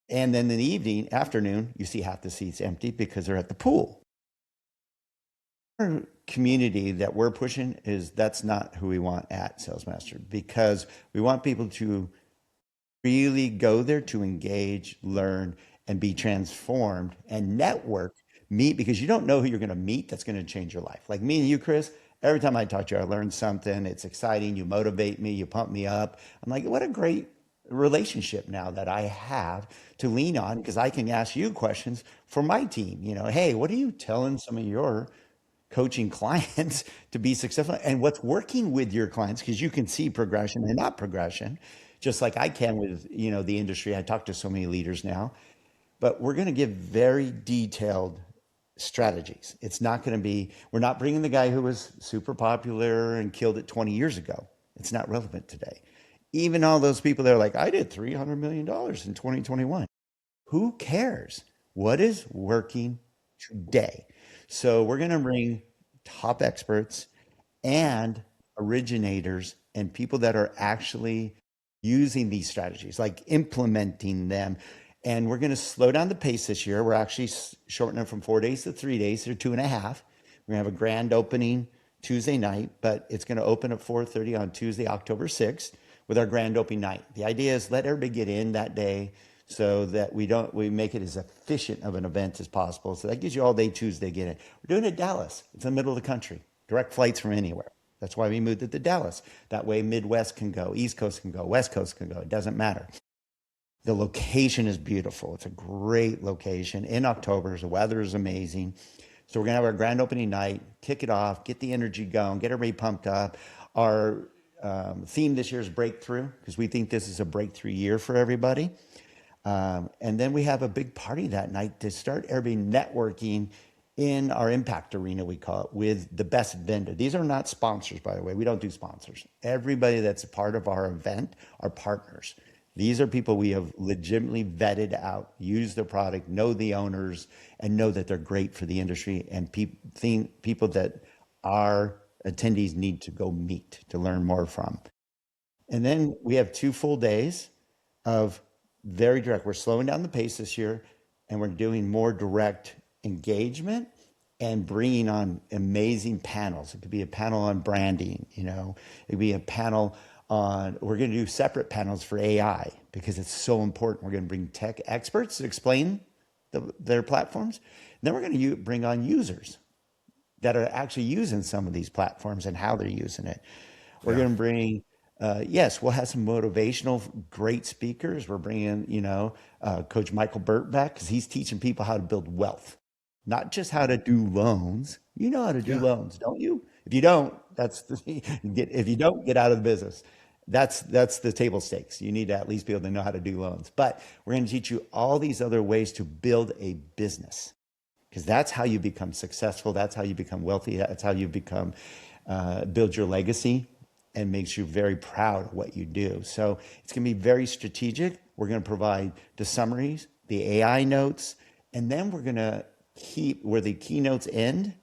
And then in the evening, afternoon, you see half the seats empty because they're at the pool. Our community that we're pushing is that's not who we want at Salesmaster, because we want people to really go there to engage, learn, and be transformed and network, meet, because you don't know who you're going to meet that's going to change your life. Like me and you, Chris, every time I talk to you, I learn something. It's exciting. You motivate me, you pump me up. I'm like, what a great relationship now that I have to lean on, because I can ask you questions for my team. Hey, what are you telling some of your coaching clients to be successful, and what's working with your clients, because you can see progression and not progression, just like I can with the industry. I talk to so many leaders now, but we're going to give very detailed strategies. It's not going to be, we're not bringing the guy who was super popular and killed it 20 years ago. It's not relevant today. Even all those people that are like, I did $300 million in 2021. Who cares? What is working today? So we're going to bring top experts and originators and people that are actually using these strategies, like implementing them. And we're going to slow down the pace this year. We're actually shortening it from 4 days to 3 days or 2.5. We're going to have a grand opening Tuesday night, but it's going to open at 4:30 on Tuesday, October 6th, with our grand opening night. The idea is let everybody get in that day so that we make it as efficient of an event as possible. So that gives you all day Tuesday to get in. We're doing it in Dallas. It's in the middle of the country. Direct flights from anywhere. That's why we moved it to Dallas. That way Midwest can go, East Coast can go, West Coast can go. It doesn't matter. The location is beautiful. It's a great location in October. The weather is amazing. So we're going to have our grand opening night, kick it off, get the energy going, get everybody pumped up. Our theme this year is breakthrough, because we think this is a breakthrough year for everybody. And then we have a big party that night to start everybody networking in our impact arena, we call it, with the best vendor. These are not sponsors, by the way. We don't do sponsors. Everybody that's a part of our event are partners. These are people we have legitimately vetted out, use the product, know the owners, and know that they're great for the industry, and people that our attendees need to go meet to learn more from. And then we have 2 full days of very direct. We're slowing down the pace this year, and we're doing more direct engagement and bringing on amazing panels. It could be a panel on branding, it could be a panel on, we're going to do separate panels for AI because it's so important. We're going to bring tech experts to explain their platforms. And then we're going to bring on users, that are actually using some of these platforms and how they're using it. We're Yeah. going to bring, yes, we'll have some motivational, great speakers. We're bringing, Coach Michael Burt back because he's teaching people how to build wealth, not just how to do loans. You know how to do Yeah. loans, don't you? If you don't, if you don't, get out of the business. That's the table stakes. You need to at least be able to know how to do loans. But we're going to teach you all these other ways to build a business because that's how you become successful. That's how you become wealthy. That's how you become build your legacy and makes you very proud of what you do. So it's going to be very strategic. We're going to provide the summaries, the AI notes, and then we're going to keep where the keynotes end,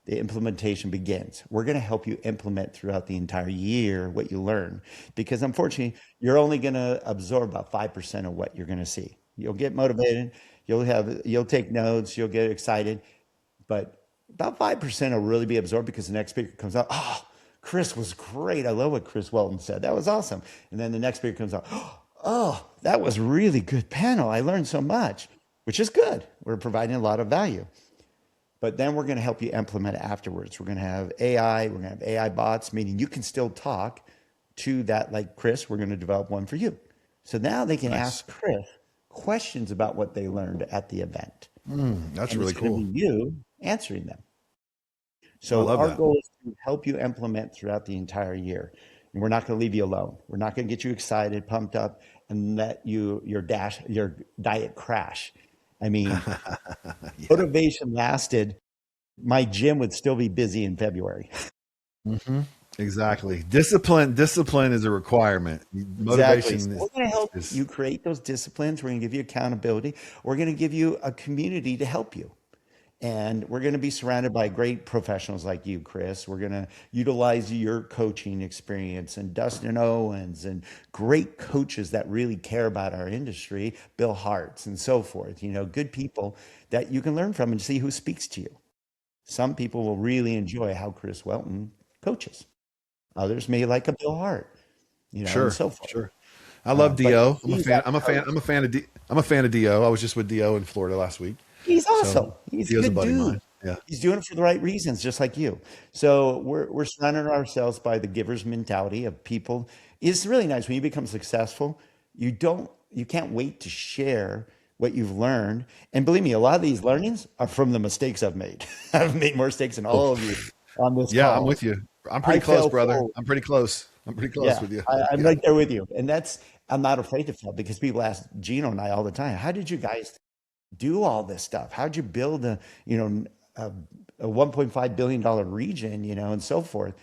the implementation begins. We're going to help you implement throughout the entire year what you learn because unfortunately, you're only going to absorb about 5% of what you're going to see. You'll get motivated, you'll take notes, you'll get excited, but about 5% will really be absorbed because the next speaker comes out, oh, Chris was great. I love what Chris Welton said. That was awesome. And then the next speaker comes out, oh, that was really good panel. I learned so much, which is good. We're providing a lot of value. But then we're going to help you implement it afterwards. We're going to have AI. We're going to have AI bots, meaning you can still talk to that, like Chris. We're going to develop one for you. So now they can Nice. ask Chris questions about what they learned at the event. That's And it's really going to cool. be you answering them. I So love our that. goal is to help you implement throughout the entire year. And we're not going to leave you alone. We're not going to get you excited, pumped up, and let your diet crash. I mean, Yeah. motivation lasted. My gym would still be busy in February. Hmm. Exactly. Discipline is a requirement. Exactly. So Motivation we're going to help is you create those disciplines. We're going to give you accountability. We're going to give you a community to help you. And we're going to be surrounded by great professionals like you, Chris. We're going to utilize your coaching experience and Dustin Owens and great coaches that really care about our industry, Bill Hartz and so forth. Good people that you can learn from and see who speaks to you. Some people will really enjoy how Chris Welton coaches. Others may like a Bill Hart, and sure, so forth. sure. I love But Do. I'm a he's fan. that I'm a fan. coach. I'm a fan of I'm a fan of Do. I was just with Do in Florida last week. He's So awesome. He's a Do's a good buddy of dude. mine. Yeah. He's doing it for the right reasons, just like you. So we're surrounding ourselves by the giver's mentality of people. It's really nice when you become successful. You can't wait to share what you've learned. And believe me, a lot of these learnings are from the mistakes I've made. I've made more mistakes than Oh, all of you on this yeah. I'm call. with you. I'm I pretty close, fell brother. forward. I'm pretty close. I'm pretty close Yeah, with you. I'm Yeah. right there with you. And I'm not afraid to fail because people ask Gino and I all the time, how did you guys do all this stuff? How'd you build a, a $1.5 billion region, and so forth?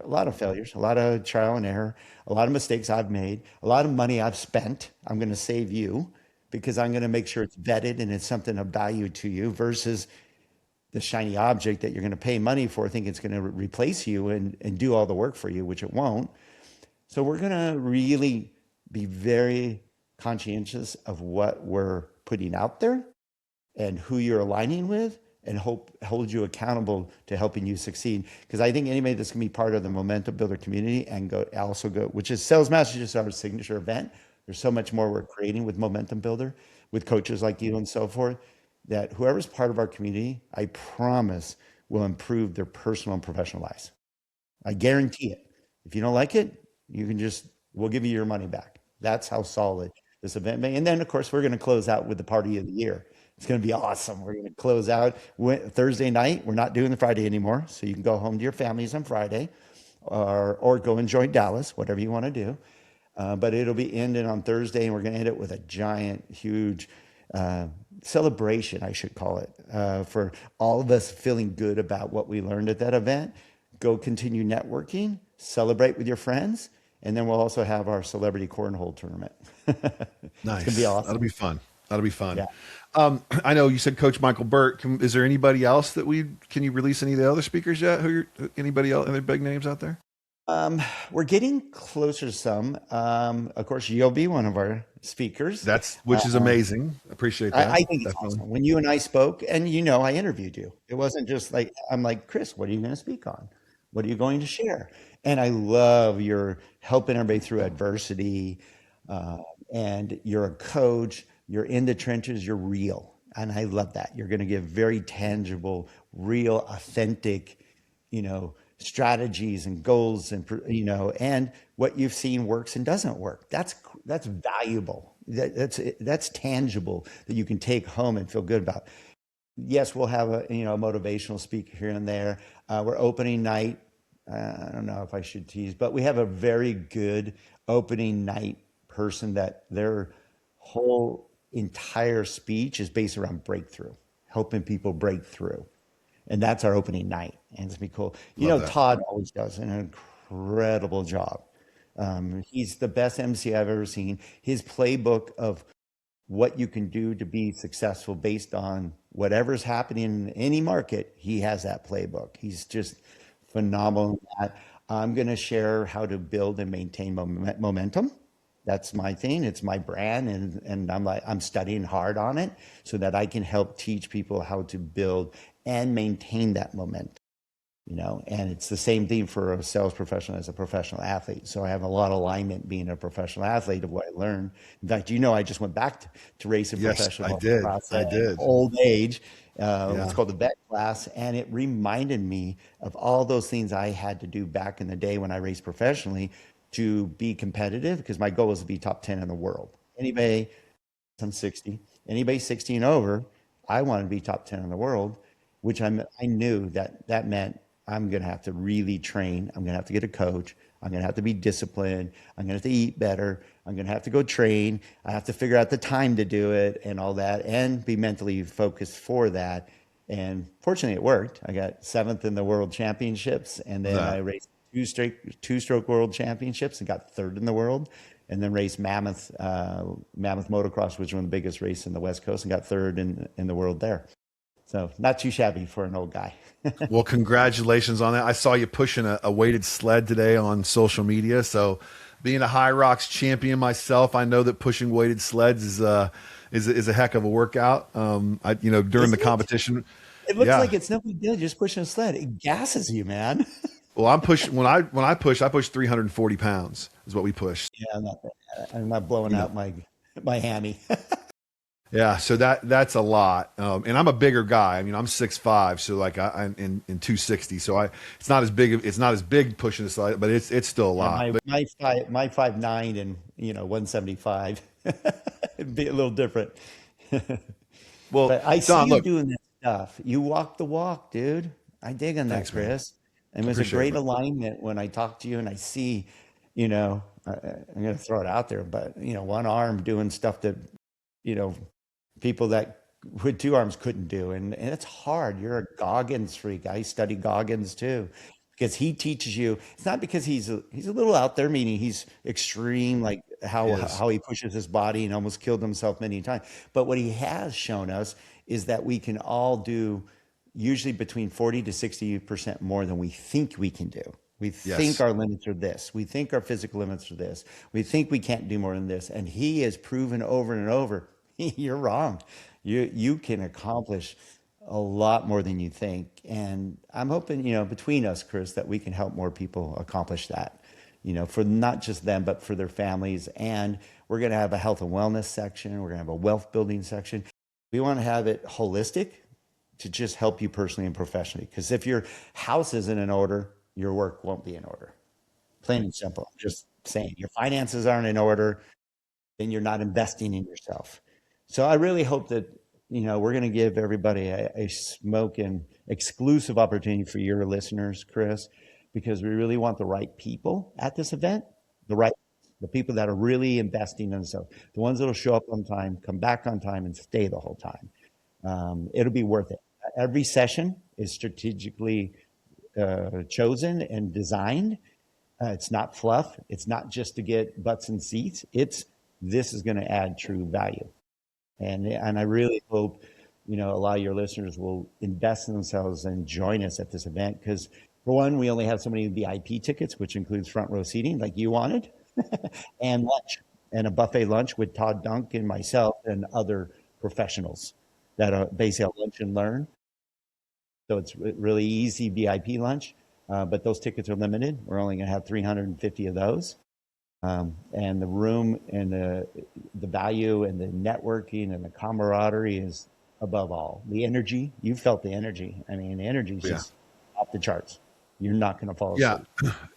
A lot of failures, a lot of trial and error, a lot of mistakes I've made, a lot of money I've spent. I'm going to save you because I'm going to make sure it's vetted and it's something of value to you versus the shiny object that you're going to pay money for, think it's going to replace you and do all the work for you, which it won't. So we're going to really be very conscientious of what we're putting out there and who you're aligning with and hold you accountable to helping you succeed. Because I think anybody that's going to be part of the Momentum Builder community and which is Sales Masters, just our signature event. There's so much more we're creating with Momentum Builder, with coaches like you and so forth, that whoever's part of our community, I promise will improve their personal and professional lives. I guarantee it. If you don't like it, we'll give you your money back. That's how solid this event may. And then, of course, we're going to close out with the party of the year. It's going to be awesome. We're going to close out Thursday night. We're not doing the Friday anymore. So you can go home to your families on Friday or go enjoy Dallas, whatever you want to do. But it'll be ending on Thursday, and we're going to end it with a giant, huge celebration, I should call it, for all of us feeling good about what we learned at that event. Go continue networking, celebrate with your friends, and then we'll also have our celebrity cornhole tournament. It's gonna be Nice. That'll awesome. be fun. That'll be fun. Yeah. I know you said Coach Michael Burt. Is there anybody else can you release any of the other speakers yet? Anybody else, any big names out there? We're getting closer to some. Of course, you'll be one of our speakers. Which is amazing. Appreciate I that. think it's Definitely. awesome. When you and I spoke, and I interviewed you. It wasn't just like I'm like, Chris, what are you going to speak on? What are you going to share? And I love your helping everybody through adversity. Uh, and you're a coach. You're in the trenches. You're real. And I love that. You're going to give very tangible, real, authentic, strategies and goals and, and what you've seen works and doesn't work. That's valuable. That's tangible that you can take home and feel good about. Yes, we'll have a motivational speaker here and there. We're opening night. I don't know if I should tease, but we have a very good opening night person that their whole entire speech is based around breakthrough, helping people break through. And that's our opening night. And it's gonna be cool. Love that. Todd always does an incredible job. He's the best MC I've ever seen. His playbook of what you can do to be successful based on whatever's happening in any market, he has that playbook. He's just phenomenal at that. I'm going to share how to build and maintain momentum. That's my thing. It's my brand. And I'm studying hard on it so that I can help teach people how to build and maintain that momentum. And it's the same thing for a sales professional as a professional athlete. So I have a lot of alignment being a professional athlete of what I learned. In fact, I just went back to racing Yes, I professional did. class I at did. old age. It's Yeah. called the vet class. And it reminded me of all those things I had to do back in the day when I raced professionally to be competitive, because my goal was to be top 10 in the world. I'm 60. Anybody 60 and over, I wanted to be top 10 in the world, which I knew that meant I'm going to have to really train. I'm going to have to get a coach. I'm going to have to be disciplined. I'm going to have to eat better. I'm going to have to go train. I have to figure out the time to do it and all that, and be mentally focused for that. And fortunately, it worked. I got 7th in the world championships, and then I That. raced two-stroke world championships and got 3rd in the world. And then raced Mammoth Motocross, which was one of the biggest races in the West Coast, and got 3rd in the world there. So not too shabby for an old guy. Well, congratulations on that. I saw you pushing a weighted sled today on social media. So, being a High Rocks champion myself, I know that pushing weighted sleds is a heck of a workout. During the Isn't it? competition, It looks yeah. like it's no big deal just pushing a sled. It gasses you, man. Well, I'm pushing I push 340 pounds is what we push. Yeah, I'm not blowing You know, out my hammy. yeah. So that's a lot. And I'm a bigger guy. I mean, I'm 6'5", so like I'm in 260. So it's not as big pushing the sled, but it's still a Yeah, lot. But my 5'9" and 175. It'd be a little different. well, But I see Don, you look, doing this stuff. You walk the walk, dude. I dig on that, thanks, man. Chris. And it was a Appreciate it, great bro. alignment when I talk to you and I see, I'm going to throw it out there, but, one arm doing stuff that, you know, people that with 2 arms couldn't do. And it's hard. You're a Goggins freak. I study Goggins too, because he teaches you. It's not because he's a little out there, meaning he's extreme, like He how is. how he pushes his body and almost killed himself many times. But what he has shown us is that we can all do usually between 40 to 60% more than we think we can do. We think Yes. our limits are this. We think our physical limits are this. We think we can't do more than this. And he has proven over and over, you're wrong. You can accomplish a lot more than you think. And I'm hoping, between us, Chris, that we can help more people accomplish that, for not just them, but for their families. And we're going to have a health and wellness section. We're going to have a wealth building section. We want to have it holistic to just help you personally and professionally. Because if your house isn't in order, your work won't be in order. Plain and simple. I'm just saying, your finances aren't in order, then you're not investing in yourself. So I really hope that, we're going to give everybody a smoking exclusive opportunity for your listeners, Chris, because we really want the right people at this event, the people that are really investing in themselves, the ones that will show up on time, come back on time, and stay the whole time. It'll be worth it. Every session is strategically chosen and designed. It's not fluff. It's not just to get butts and seats. This is going to add true value. And I really hope, a lot of your listeners will invest in themselves and join us at this event. Because for one, we only have so many VIP tickets, which includes front row seating like you wanted, and lunch, and a buffet lunch with Todd Dunk and myself and other professionals that are basically a lunch and learn. So it's really easy VIP lunch, but those tickets are limited. We're only going to have 350 of those. And the room and the value and the networking and the camaraderie is above all. The energy, you felt the energy. I mean, the energy is Yeah. just off the charts. You're not going to fall Yeah.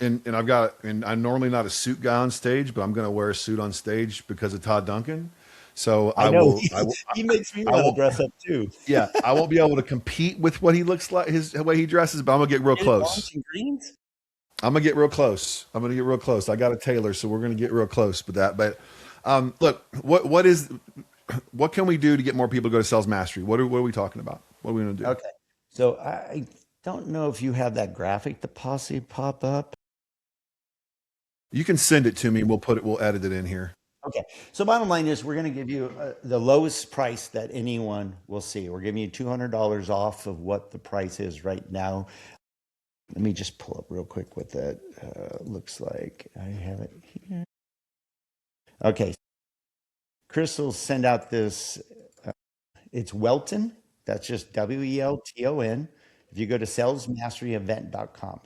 asleep. And I'm normally not a suit guy on stage, but I'm going to wear a suit on stage because of Todd Duncan. So I know he makes me I want to will, dress up too. yeah, I won't be able to compete with what he looks like, his the way he dresses, but I'm gonna get real Get it orange close. and greens. I'm gonna get real close. I'm gonna get real close. I got a tailor, so we're gonna get real close with that. But look, what can we do to get more people to go to sales mastery? What are we talking about? What are we gonna do? Okay. So I don't know if you have that graphic to possibly pop up. You can send it to me. We'll edit it in here. Okay. So bottom line is we're going to give you the lowest price that anyone will see. We're giving you $200 off of what the price is right now. Let me just pull up real quick what that looks like. I have it here. Okay. Chris will send out this. It's Welton. That's just Welton. If you go to salesmasteryevent.com,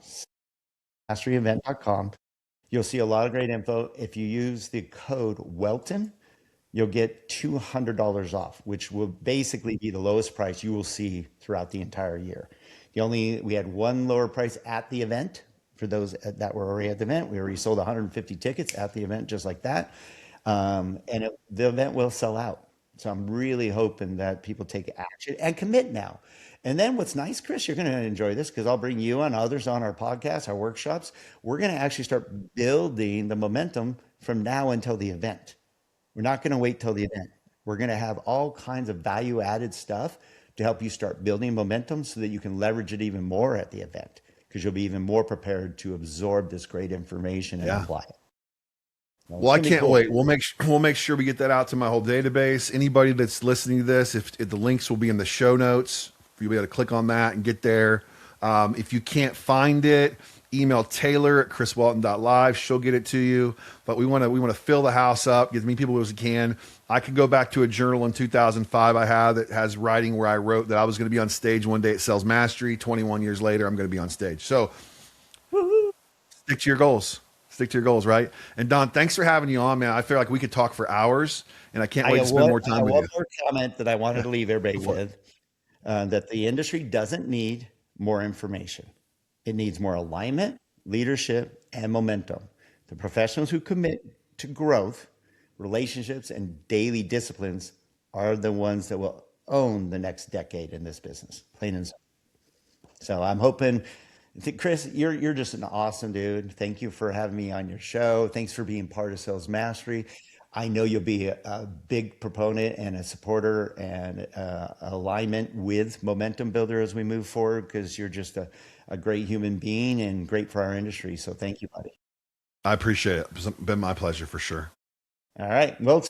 masteryevent.com, you'll see a lot of great info. If you use the code Welton, you'll get $200 off, which will basically be the lowest price you will see throughout the entire year. We had one lower price at the event for those that were already at the event. We already sold 150 tickets at the event just like that. The event will sell out. So I'm really hoping that people take action and commit now. And then what's nice, Chris, you're going to enjoy this because I'll bring you and others on our podcast, our workshops. We're going to actually start building the momentum from now until the event. We're not going to wait till the event. We're going to have all kinds of value added stuff to help you start building momentum so that you can leverage it even more at the event because you'll be even more prepared to absorb this great information and Yeah. apply it. Well, Well, it's I going to be can't cool. wait. We'll make sure we get that out to my whole database. Anybody that's listening to this, if the links will be in the show notes, you'll be able to click on that and get there. If you can't find it, email Taylor at chriswelton.live. She'll get it to you. But we want to fill the house up, get as many people as we can. I could go back to a journal in 2005 I have that has writing where I wrote that I was going to be on stage one day at Sales Mastery. 21 years later, I'm going to be on stage. So stick to your goals. Stick to your goals, right? And Don, thanks for having you on, man. I feel like we could talk for hours, and I can't wait to spend more I time have with one you. more comment that I wanted to leave everybody Before. with that the industry doesn't need more information. It needs more alignment, leadership, and momentum. The professionals who commit to growth, relationships, and daily disciplines are the ones that will own the next decade in this business, plain and simple. So I'm hoping, Chris, you're just an awesome dude. Thank you for having me on your show. Thanks for being part of Sales Mastery. I know you'll be a big proponent and a supporter and alignment with Momentum Builder as we move forward because you're just a great human being and great for our industry. So thank you, buddy. I appreciate it. It's been my pleasure for sure. All right. Well,